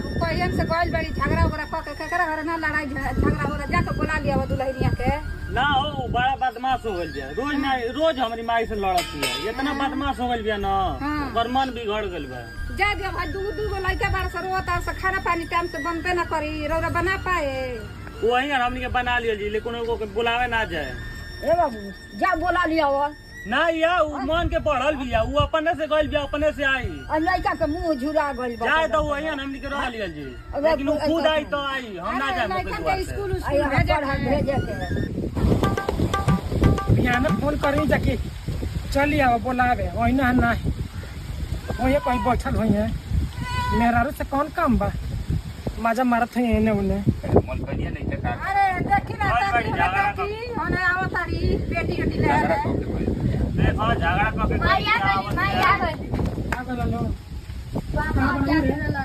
पहियन से गइल बड़ी झगड़ा वगैरह क के करा घर ना लड़ाई झगड़ा होला जाके बुला लिया दुल्हनिया के ना हो बड़ा बदमाश हो गइल बा रोज हमारी माई से लड़ती है इतना बदमाश हो गइल बा ना ओकर मन बिगड़ गइल बा जा दे भाई दू गो लइका बार से रोता से खाना पानी टाइम से बनबे ना करी रौरा बना पाए वही हमनी के बना लिया जी लेकिन उनको बुलावे ना जाए ए बाबू जा बुला लिया वो ना या उ मन के पढ़ल बिया उ अपने से गइल बिया अपने से आई और लइका के मुंह झुरा गइल बा जाए तो वही हमनी के रह लिया जी लेकिन उ खुद आई तो आई हम ना जाए लइका के स्कूल भेजे के बिहान फोन करी जाके चली आओ बोलावे वही ना नहीं वही कहीं बैठल हुई है मेरा से कौन काम बा मजा मारत है इन्हें उन्हें अरे देखी ना बेटी होने आवतारी बेटी के दिले है देखो झगड़ा क के माई आ गई आ गए लो बाबा